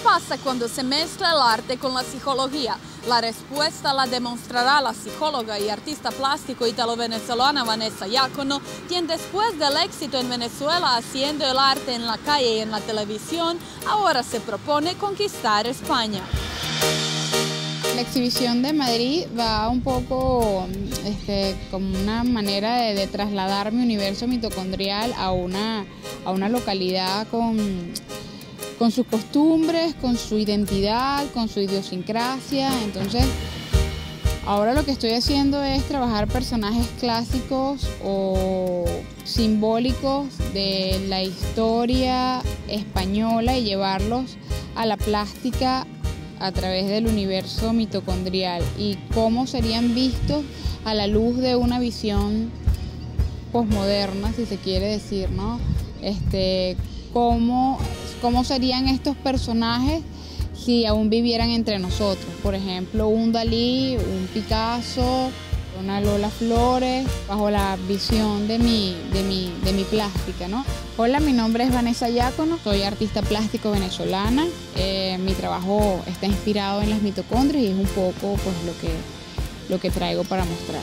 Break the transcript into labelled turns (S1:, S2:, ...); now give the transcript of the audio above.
S1: pasa cuando se mezcla el arte con la psicología? La respuesta la demostrará la psicóloga y artista plástico italo-venezolana Vanessa Jácono, quien después del éxito en Venezuela haciendo el arte en la calle y en la televisión, ahora se propone conquistar España.
S2: La exhibición de Madrid va un poco como una manera de trasladar mi universo mitocondrial a una localidad con sus costumbres, con su identidad, con su idiosincrasia. Entonces, ahora lo que estoy haciendo es trabajar personajes clásicos o simbólicos de la historia española y llevarlos a la plástica a través del universo mitocondrial y cómo serían vistos a la luz de una visión posmoderna, si se quiere decir, ¿no? Cómo serían estos personajes si aún vivieran entre nosotros. Por ejemplo, un Dalí, un Picasso, una Lola Flores, bajo la visión de mi plástica, ¿no? Hola, mi nombre es Vanessa Jácono, soy artista plástico venezolana. Mi trabajo está inspirado en las mitocondrias y es un poco pues, lo que traigo para mostrar.